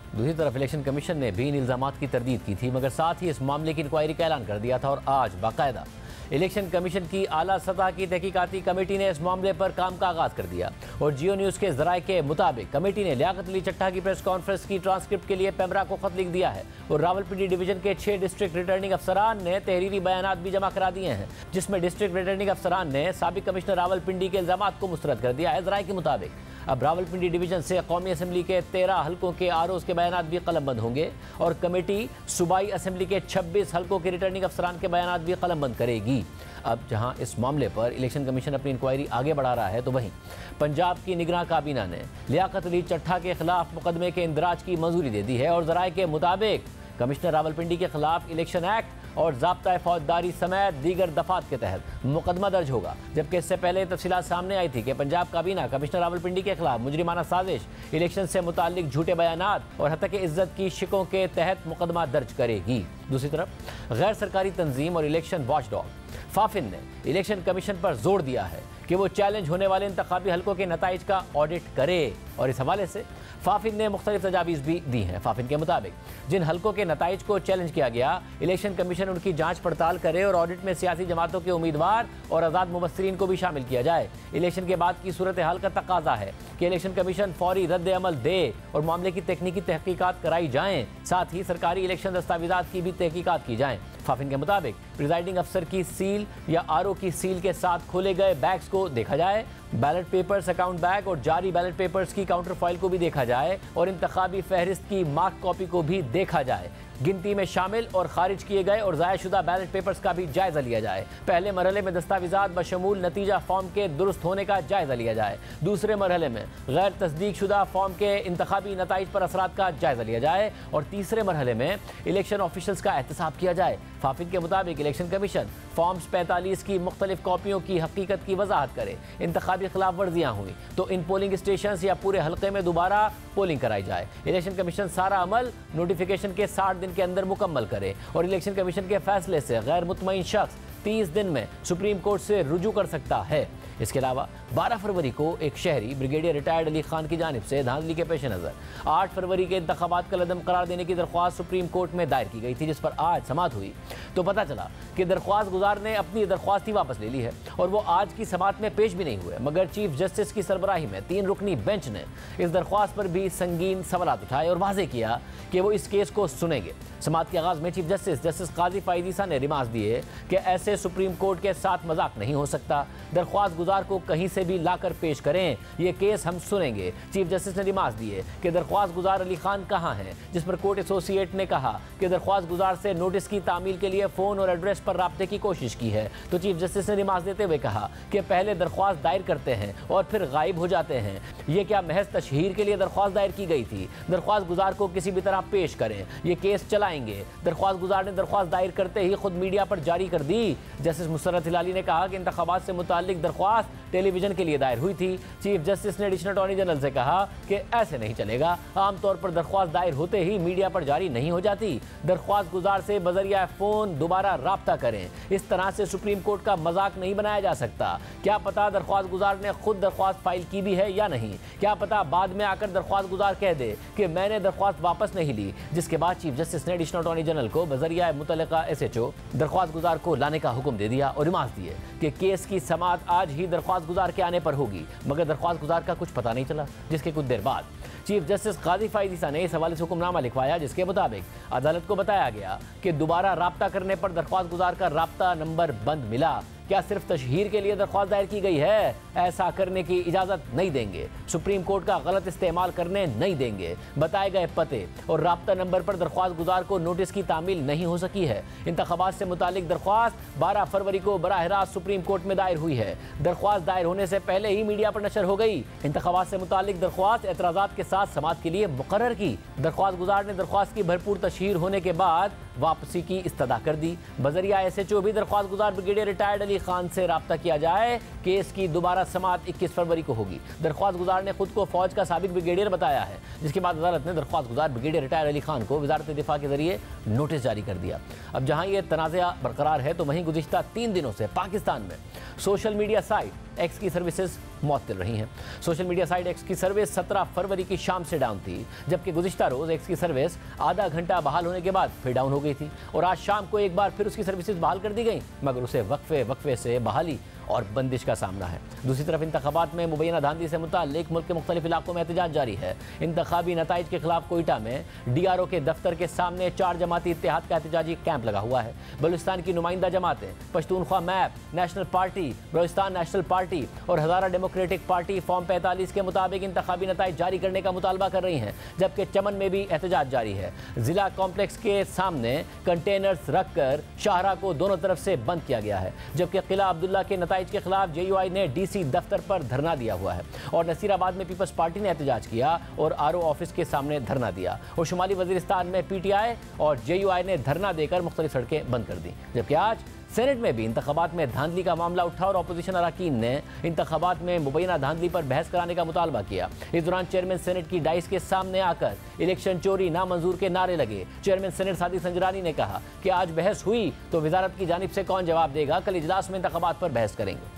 दूसरी तरफ इलेक्शन कमीशन ने भी इन इल्ज़ामात की तरदीद की थी मगर साथ ही इस मामले की इंक्वायरी का ऐलान कर दिया था और आज बाकायदा इलेक्शन कमीशन की आला सतह की तहकीकाती कमेटी ने इस मामले पर काम का आगाज कर दिया और जियो न्यूज के जराये के मुताबिक कमेटी ने लियाकत अली चट्टा की प्रेस कॉन्फ्रेंस की ट्रांसक्रिप्ट के लिए पेमरा को खत लिख दिया है और रावलपिंडी डिवीजन के 6 डिस्ट्रिक्ट रिटर्निंग अफसरान ने तहरीरी बयानात भी जमा करा दिए हैं, जिसमें डिस्ट्रिक्ट रिटर्निंग अफसरान ने साबिक कमिश्नर रावलपिंडी के इल्जामात को मुस्तरद कर दिया है। जराये के मुताबिक अब रावलपिंडी डिवीजन से कौमी असेंबली के 13 हलकों के आरओज के बयानात भी कलमबंद होंगे और कमेटी सूबाई असेंबली के 26 हलकों के रिटर्निंग अफसरान के बयानात भी कलमबंद करेगी। अब जहां इस मामले पर इलेक्शन कमीशन अपनी इंक्वायरी आगे बढ़ा रहा है, तो वहीं पंजाब की निगरान काबीना ने लियाकत अली चट्टा के खिलाफ मुकदमे के इंदराज की मंजूरी दे दी है और जराये के मुताबिक कमिश्नर रावलपिंडी के खिलाफ इलेक्शन एक्ट और ज़ाब्ता फौजदारी समेत दीगर दफात के तहत मुकदमा दर्ज होगा। जबकि इससे पहले तफसीलात सामने आई थी कि पंजाब काबीना कमिश्नर रावलपिंडी के खिलाफ मुजरिमाना साजिश, इलेक्शन से मुताल्लिक झूठे बयानात और हत्या की इज्जत की शिकों के तहत मुकदमा दर्ज करेगी। दूसरी तरफ गैर सरकारी तंजीम और इलेक्शन वॉचडॉग फाफिन ने इलेक्शन कमीशन पर जोर दिया है कि वो चैलेंज होने वाले इंतखाबी हलकों के नताइज का ऑडिट करे और इस हवाले से फाफिन ने मुख्तलिफ तजावीज़ भी दी हैं। फाफिन के मुताबिक जिन हलकों के नताइज को चैलेंज किया गया, इलेक्शन कमीशन उनकी जांच पड़ताल करे और ऑडिट में सियासी जमातों के उम्मीदवार और आज़ाद मुबस्सिरीन को भी शामिल किया जाए। इलेक्शन के बाद की सूरत हाल का तकाजा है कि इलेक्शन कमीशन फौरी रद्द अमल दे और मामले की तकनीकी तहकीकात कराई जाएँ, साथ ही सरकारी इलेक्शन दस्तावेजात की भी तहकीकात की जाएँ। फाफिन के मुताबिक प्रिजाइडिंग अफसर की सील या आरओ की सील के साथ खोले गए बैग्स को देखा जाए, बैलेट पेपर्स, अकाउंट बैग और जारी बैलेट पेपर्स की काउंटर फाइल को भी देखा जाए और इंतखाबी फहरिस्त की मार्क कॉपी को भी देखा जाए। गिनती में शामिल और खारिज किए गए और ज़ाया शुदा बैलेट पेपर्स का भी जायजा लिया जाए। पहले मरहले में दस्तावेजात बशमूल नतीजा फॉर्म के दुरुस्त होने का जायजा लिया जाए। दूसरे मरहले में गैर तस्दीक शुदा फॉर्म के इंतखाबी नताइज पर असरात का जायजा लिया जाए और तीसरे मरहले में इलेक्शन ऑफिशल्स का एहतसाब किया जाए। फाफिन के मुताबिक इलेक्शन कमीशन फॉर्म्स 45 की मुख्तलिफ कॉपियों की हकीकत की वजाहत करे। इंतखाबी खिलाफ वर्जियाँ हुई तो इन पोलिंग स्टेशन या पूरे हल्के में दोबारा पोलिंग कराई जाए। इलेक्शन कमीशन सारा अमल नोटिफिकेशन के 60 दिन के अंदर मुकम्मल करे और इलेक्शन कमीशन के फैसले से गैर मुतमईन शख्स 30 दिन में सुप्रीम कोर्ट से रुजू कर सकता है। इसके अलावा 12 फरवरी को एक शहरी ब्रिगेडियर रिटायर्ड अली खान की जानिब से धांधली के पेश नज़र 8 फरवरी के इंतखाबात का लदम करार देने की दरख्वास्त सुप्रीम कोर्ट में दायर की गई थी, जिस पर आज समाअत हुई तो पता चला कि दरख्वास्त गुजार ने अपनी दरख्वास्त ही वापस ले ली है और वो आज की समाअत में पेश भी नहीं हुए। मगर चीफ जस्टिस की सरबराही में 3 रुकनी बेंच ने इस दरख्वास्त पर भी संगीन सवालात उठाए और वाज़ेह किया कि वो इस केस को सुनेंगे। समाअत के आगाज़ में चीफ जस्टिस काजी फायजीसा ने रिमार्क दिए कि ऐसे सुप्रीम कोर्ट के साथ मजाक नहीं हो सकता, दरख्वास्त गुजार को कहीं से भी लाकर पेश करें, ये केस हम सुनेंगे। चीफ जस्टिस ने रिमार्क दिए कि दरख्वास्त गुजार अली खान कहाँ हैं, जिस पर कोर्ट एसोसिएट ने कहा कि दरख्वास्त गुजार से नोटिस की तामील के लिए फ़ोन और एड्रेस पर राब्ते की कोशिश की है। तो चीफ जस्टिस ने रिमार्क देते हुए कहा कि पहले दरख्वास्त दायर करते हैं और फिर गायब हो जाते हैं, ये क्या महज तशहीर के लिए दरख्वास्त दायर की गई थी? दरख्वास्त गुजार को किसी भी तरह पेश करें, ये केस चलाएंगे। दरख्वास्त गुजार ने दरख्वास्त दायर करते ही खुद मीडिया पर जारी कर दी। जस्टिस मुसर्रत हिलाली ने कहा कि इंतखाबात से मुताल्लिक दरख्वास्त टेलीविजन के लिए दायर हुई थी। चीफ जस्टिस ने एडिशनल अटॉर्नी जनरल से कहा कि ऐसे नहीं चलेगा, आमतौर पर दरख्वास्त दायर होते ही मीडिया पर जारी नहीं हो जाती। दरख्वास्त गुजार से बजरिया फ़ोन दोबारा राब्ता करें। इस तरह से सुप्रीम कोर्ट का मजाक नहीं बनाया जा सकता। क्या पता दरख्वास्त गुजार ने खुद दरख्वास्त फाइल की भी है या नहीं, क्या पता बाद में आकर दरख्वास्त गुजार कह दे कि मैंने दरख्वास्त वापस नहीं ली। जिसके बाद चीफ जस्टिस ने एडिशनल अटॉर्नी जनरल को बजरिया मुतल्लिका SHO दरख्वास्त गुजार को लाने का हुक्म दे दिया और रिमार्क दिए कि केस की समाअत आज ही दरख्वास्त गुजार के आने पर होगी। मगर दरख्वास्त गुजार का कुछ पता नहीं चला, जिसके कुछ देर बाद चीफ जस्टिस काजी फायजीसा ने इस हवाले से हुक्मनामा लिखवाया, जिसके मुताबिक अदालत को बताया गया कि दोबारा राब्ता करने पर दरख्वास्त गुजार का राब्ता नंबर बंद मिला। क्या सिर्फ तशहीर के लिए दरख्वास्त दायर की गई है? ऐसा करने की इजाज़त नहीं देंगे। सुप्रीम कोर्ट का गलत इस्तेमाल करने नहीं देंगे। बताए गए पते और राब्ता नंबर पर दरख्वास्त गुजार को नोटिस की तामील नहीं हो सकी है। इंतखाबात से मुतालिक दरख्वास्त 12 फरवरी को बराह रास्त सुप्रीम कोर्ट में दायर हुई है। दरख्वास्त दायर होने से पहले ही मीडिया पर नशर हो गई। इंतखाबात से मुतालिक दरख्वास्त एतराज़ात के साथ समाअत के लिए मुकर्रर की। दरख्वास्त गुजार ने दरख्वास्त की भरपूर तशहीर होने के बाद वापसी की इस्तदा कर दी। बजरिया SHO भी दरख्वास्त गुजार ब्रिगेडियर रिटायर्ड अली खान से राब्ता किया जाए। केस की दोबारा समाअत 21 फरवरी को होगी। दरख्वास्त गुजार ने खुद को फौज का साबिक ब्रिगेडियर बताया है, जिसके बाद अदालत ने दरख्वास्त गुजार ब्रिगेडियर रिटायर्ड अली खान को वजारत दिफा के जरिए नोटिस जारी कर दिया। अब जहां ये तनाज़ा बरकरार है, तो वहीं गुज़िश्ता 3 दिनों से पाकिस्तान में सोशल मीडिया साइट एक्स की सर्विसेज मुअत्तल रही हैं। सोशल मीडिया साइट एक्स की सर्विस 17 फरवरी की शाम से डाउन थी, जबकि गुज़िश्ता रोज़ एक्स की सर्विस आधा घंटा बहाल होने के बाद फिर डाउन हो गई थी और आज शाम को एक बार फिर उसकी सर्विसेज बहाल कर दी गई, मगर उसे वक्फे से बहाली और बंदिश का सामना है। दूसरी तरफ इंतखाबात में मुबैना धांधली से मुताल्लिक मुल्क के मुख्तलिफ इलाकों में एहतजाज जारी है। इंतखाबी नताइज के खिलाफ कोयटा में DRO के दफ्तर के सामने 4 जमाती इत्तेहाद का एहतजाजी कैंप लगा हुआ है। बलूचिस्तान की नुमाइंदा जमातें Pashtunkhwa MAP, national party, Balochistan national party और हज़ारा डेमोक्रेटिक पार्टी फॉर्म 45 के मुताबिक इंतखाबी नताइज जारी करने का मुतालबा कर रही हैं, जबकि चमन में भी एहतजाज जारी है। जिला कॉम्प्लेक्स के सामने कंटेनर्स रखकर शाहरा को दोनों तरफ से बंद किया गया है, जबकि किला अब्दुल्ला के नताइज के खिलाफ JUI ने DC दफ्तर पर धरना दिया हुआ है और नसीराबाद में पीपल्स पार्टी ने एहतजाज किया और RO ऑफिस के सामने धरना दिया और शुमाली वजीरिस्तान में PTI और JUI ने धरना देकर मुख्तलिफ सड़कें बंद कर दी। जबकि आज सेनेट में भी इंतखाबात में धांधली का मामला उठा और अपोजिशन अरकान ने इंतखाबात में मुबैना धांधली पर बहस कराने का मुतालबा किया। इस दौरान चेयरमैन सेनेट की डाइस के सामने आकर इलेक्शन चोरी नामंजूर के नारे लगे। चेयरमैन सेनेट सादिक संजरानी ने कहा कि आज बहस हुई तो वजारत की जानिब से कौन जवाब देगा, कल इजलास में इंतखाबात पर बहस करेंगे।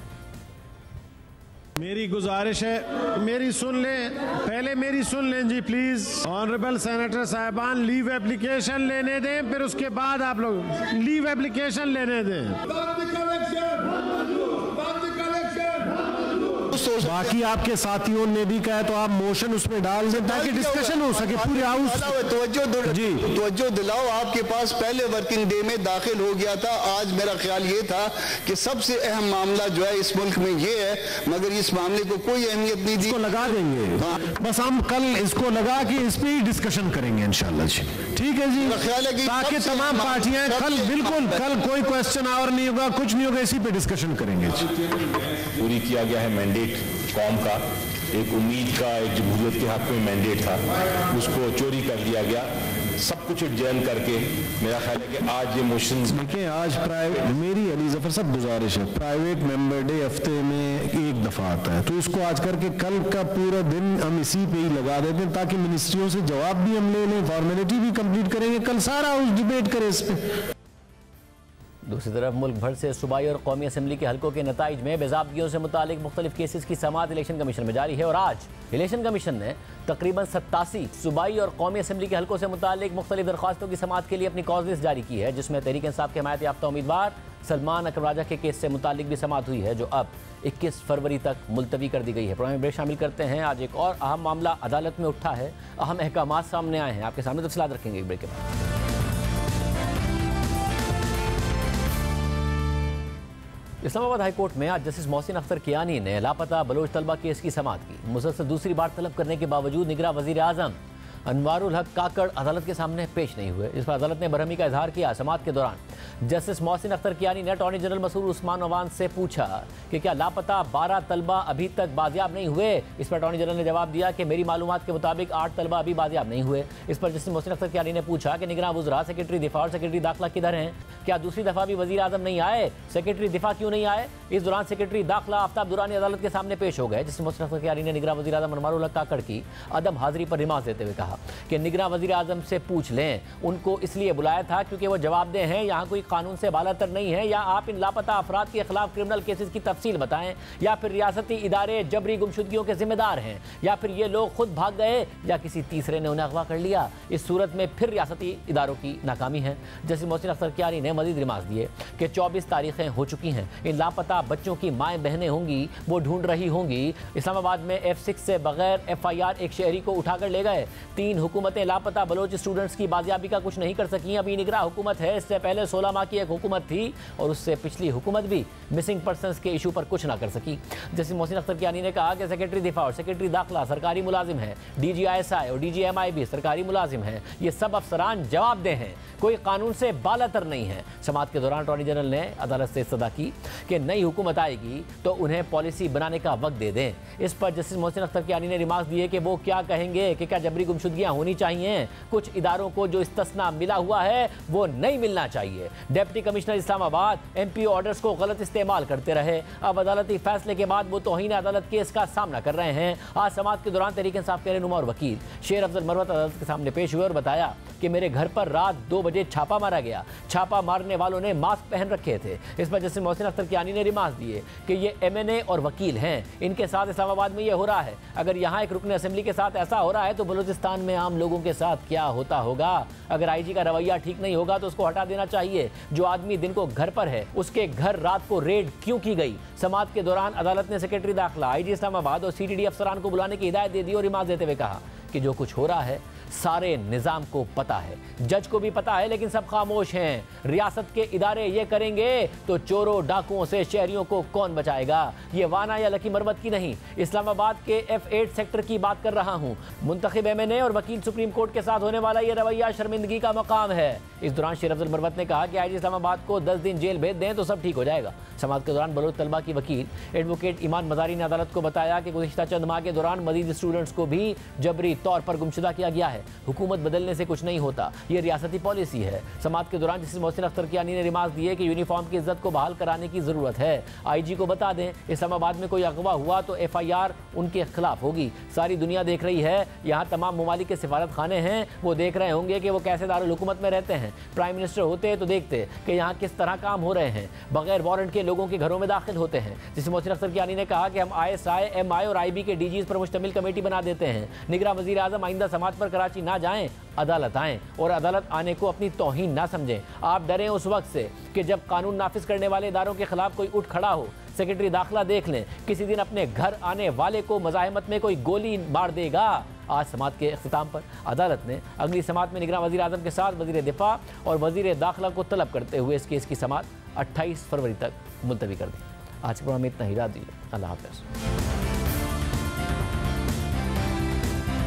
मेरी गुजारिश है, मेरी सुन लें, पहले मेरी सुन लें जी प्लीज। ऑनरेबल सेनेटर साहिबान लीव एप्लीकेशन लेने दें, फिर उसके बाद आप लोग लीव एप्लीकेशन लेने दें। बाकी आपके साथियों ने भी कहा तो आप मोशन उसमें डाल दें ताकि डिस्कशन हो सके पूरे हाउस। तवज्जो दिलाओ, आपके पास पहले वर्किंग डे में दाखिल हो गया था। आज मेरा ख्याल ये था कि सबसे अहम मामला जो है इस मुल्क में ये है, मगर इस मामले को कोई अहमियत नहीं दी। इसको लगा देंगे, बस हम कल इसको लगा के इस पे ही डिस्कशन करेंगे इंशाल्लाह जी। ठीक है जी, ख्याल है कि ताकि तमाम पार्टियां कल बिल्कुल कल कोई क्वेश्चन आवर नहीं होगा, कुछ नहीं होगा, इसी पे डिस्कशन करेंगे। पूरी किया गया है मैंडेट कौम का, एक उम्मीद का, एक जमहूरियत के हक में मैंडेट था, उसको चोरी कर दिया गया। सब कुछ जैन करके मेरा ख्याल है कि आज ये मोशंस देखिए, आज मेरी अली जफर साहब गुजारिश है, प्राइवेट मेंबर डे हफ्ते में एक दफा आता है, तो इसको आज करके कल का पूरा दिन हम इसी पे ही लगा देते हैं ताकि मिनिस्ट्रियों से जवाब भी हम ले लें, फॉर्मेलिटी भी कंप्लीट करेंगे, कल सारा उस डिबेट करें इस पे। दूसरी तरफ मुल्क भर से सूबाई और कौमी असम्बली के हल्कों के नताइज में बेज़ाब्तियों से मुतालिक मुख्तलिफ केसेस की समाअत इलेक्शन कमीशन में जारी है और आज इलेक्शन कमीशन ने तकरीबन 87 सूबाई और कौमी असम्बली के हल्कों से मुतालिक मुख्तलिफ दरख्वास्तों की समाअत के लिए अपनी कॉज लिस्ट जारी की है, जिसमें तहरीक इंसाफ के हमायत याफ्ता उम्मीदवार सलमान अकरम राजा के केस से मुतालिक भी समाअत हुई है, जो अब 21 फरवरी तक मुलतवी कर दी गई है। प्रोग्राम में ब्रेक शामिल करते हैं। आज एक और अहम मामला अदालत में उठा है, अहम अहकामात सामने आए हैं, आपके सामने तफसीलात रखेंगे एक ब्रेक के बाद। इस्लामाबाद हाई कोर्ट में आज जस्टिस मोहसिन अख्तर कियानी ने लापता बलोच तलबा केस की समाअत की। मुसलसल दूसरी बार तलब करने के बावजूद निगरान वज़ीर आज़म अनवारुल हक काकड़ अदालत के सामने पेश नहीं हुए, इस पर अदालत ने बरहमी का इजहार किया। समाअत के दौरान जस्टिस मोहसिन अख्तर कियानी ने अटॉर्नी जनरल मसूद उस्मान अवान से पूछा कि क्या लापता 12 तलबा अभी तक बाजियाब नहीं हुए। इस पर अटॉर्नी जनरल ने जवाब दिया कि मेरी मालूमात के मुताबिक 8 तलबा अभी बाजियाब नहीं हुए। इस पर जस्टिस मोहसिन अख्तर कियानी ने पूछा कि निगरान वज़रा, सेक्रेटरी दिफा और सेक्रेटरी दाखिला किधर हैं, क्या दूसरी दफ़ा भी वज़ीर आज़म नहीं आए, सेक्रेटरी दिफा क्यों नहीं आए। इस दौरान सेक्रेटरी दाखिला आफ्ताब दुरानी अदालत के सामने पेश हो गए। जस्टिस मोहसिन अख्तर कियानी ने निगरान वज़ीर आज़म अनवारुल हक काकड़ की अदम हाजिरी पर रिमार्क देते हुए कहा कि निगरान वज़ीर आज़म से पूछ लें, उनको इसलिए बुलाया था क्योंकि वो जवाबदेह हैं, यहाँ कोई कानून से बालातर नहीं है, या आप इन लापता अफराद के खिलाफ क्रिमिनल केसेस की तफसील बताएं, या फिर रियासती इदारे जबरी गुमशुदगियों के जिम्मेदार हैं, या फिर ये लोग खुद भाग गए या किसी तीसरे ने उन्हें अगवा कर लिया। इस सूरत में फिर रियासती इदारों की नाकामी है। जस्टिस मोहसिन अख्तर कियानी ने मजीद रिमार्क दिए कि 24 तारीखें हो चुकी हैं, इन लापता बच्चों की माएँ बहनें होंगी, वो ढूंढ रही होंगी। इस्लामाबाद में F6 से बगैर FIR एक शहरी को उठाकर ले गए। 3 हुकूमतें लापता बलोच स्टूडेंट्स की बाजियाबी का कुछ नहीं कर सकी। अभी निगरान हुकूमत है, इससे पहले 16 माह की एक हुकूमत थी और उससे पिछली हुकूमत भी मिसिंग पर्सनस के इशू पर कुछ ना कर सकी। जस्टिस मोहसिन अख्तर कियानी ने कहा कि सेक्रेटरी दिफा और सेक्रेटरी दाखिला सरकारी मुलाजिम है, DG ISI और DG MI भी सरकारी मुलाजिम हैं, ये सब अफसरान जवाबदेह हैं, कोई कानून से बालातर नहीं है। समाअत के दौरान अटॉर्नी जनरल ने अदालत से इस्तदा की कि नई हुकूमत आएगी तो उन्हें पॉलिसी बनाने का वक्त दे दें। इस पर जस्टिस मोहसिन अख्तर कियानी ने रिमार्क्स दिए कि वो क्या कहेंगे कि क्या जबरी गुमशुदगियां होनी चाहिए, कुछ इदारों को जो इस्तिस्ना मिला हुआ है वो नहीं मिलना चाहिए। Deputy commissioner Islamabad MP orders को गलत इस्तेमाल करते रहे, अब अदालती फैसले के बाद वो तौहीन अदालत केस का सामना कर रहे हैं। आज समाअत के दौरान तहरीक इंसाफ के रहनुमा और वकील शेर अफजल मरवत अदालत के सामने पेश हुए और बताया कि मेरे घर पर रात 2 बजे छापा मारा गया। छापा मारने वालों ने मास्क पहन रखे थे। इस पर जस्टिस मोहसिन अख्तर कियानी ने रिमार्क दिए कि ये MNA और वकील हैं, इनके साथ इस्लामाबाद में ये हो रहा है। अगर यहाँ एक रुकन असेंबली के साथ ऐसा हो रहा है तो बलूचिस्तान में आम लोगों के साथ क्या होता होगा। अगर IG का रवैया ठीक नहीं होगा तो उसको हटा देना चाहिए। जो आदमी दिन को घर पर है उसके घर रात को रेड क्यों की गई। समाअत के दौरान अदालत ने सेक्रेटरी दाखिला, IG इस्लामाबाद और CTD अफसरान को बुलाने की हिदायत दे दी और रिमार्क देते हुए कहा कि जो कुछ हो रहा है सारे निजाम को पता है, जज को भी पता है, लेकिन सब खामोश हैं। रियासत के इदारे ये करेंगे तो चोरों डाकुओं से शहरियों को कौन बचाएगा। ये वाना या लकी मरवत की नहीं, इस्लामाबाद के F8 सेक्टर की बात कर रहा हूँ। मुंतखब MNA और वकील सुप्रीम कोर्ट के साथ होने वाला ये रवैया शर्मिंदगी का मकाम है। इस दौरान शेर अफजल मरवत ने कहा कि IG इस्लामाबाद को 10 दिन जेल भेज दें तो सब ठीक हो जाएगा। समाअत के दौरान बलोच तलबा की वकील एडवोकेट ईमान मजारी ने अदालत को बताया कि गुज़िश्ता चंद माह के दौरान मजीद स्टूडेंट्स को भी जबरी तौर पर गुमशुदा किया गया है। हुकूमत बदलने से कुछ नहीं होता, ये रियासती पॉलिसी है। समाअत के दौरान जस्टिस मोहसिन अख्तर कियानी ने रिमार्क दिए कि यूनिफॉर्म की इज्जत को बहाल कराने की जरूरत है। IG को बता दें इस्लामाबाद में कोई अगवा हुआ तो FIR उनके खिलाफ होगी। सारी दुनिया देख रही है, यहाँ तमाम ममालिक के सिफारत खाने हैं, वो देख रहे होंगे कि वो कैसे दारुल हुकूमत में रहते हैं। प्राइम मिनिस्टर होते तो देखते कि यहाँ किस तरह काम हो रहे हैं, बगैर वारंट के लोगों के घरों में दाखिल होते हैं। जस्टिस मोहसिन अख्तर कियानी ने कहा कि हम ISI, MI और IB के DGs पर मुश्तमिल कमेटी बना देते हैं। निगरान वज़ीर आज़म आइंदा समाअत पर कराची ना जाएं, अदालत आएं और अदालत आने को अपनी तौहीन ना समझें। आप डरें उस वक्त से कि जब कानून नाफिज करने वाले इदारों के खिलाफ कोई उठ खड़ा हो। सेक्रेटरी दाखिला देख लें, किसी दिन अपने घर आने वाले को मज़ाहमत में कोई गोली मार देगा। आज समाअत के इख्तिताम पर अदालत ने अगली समाअत में निगरान वज़ीर आज़म के साथ वज़ीर दिफा और वज़ीर दाखिला को तलब करते हुए इस केस की समाअत 28 फरवरी तक मुलतवी कर दी। आज के प्रोग्राम में इतना ही, रात दीजिए। अल्लाह हाफ़िज़।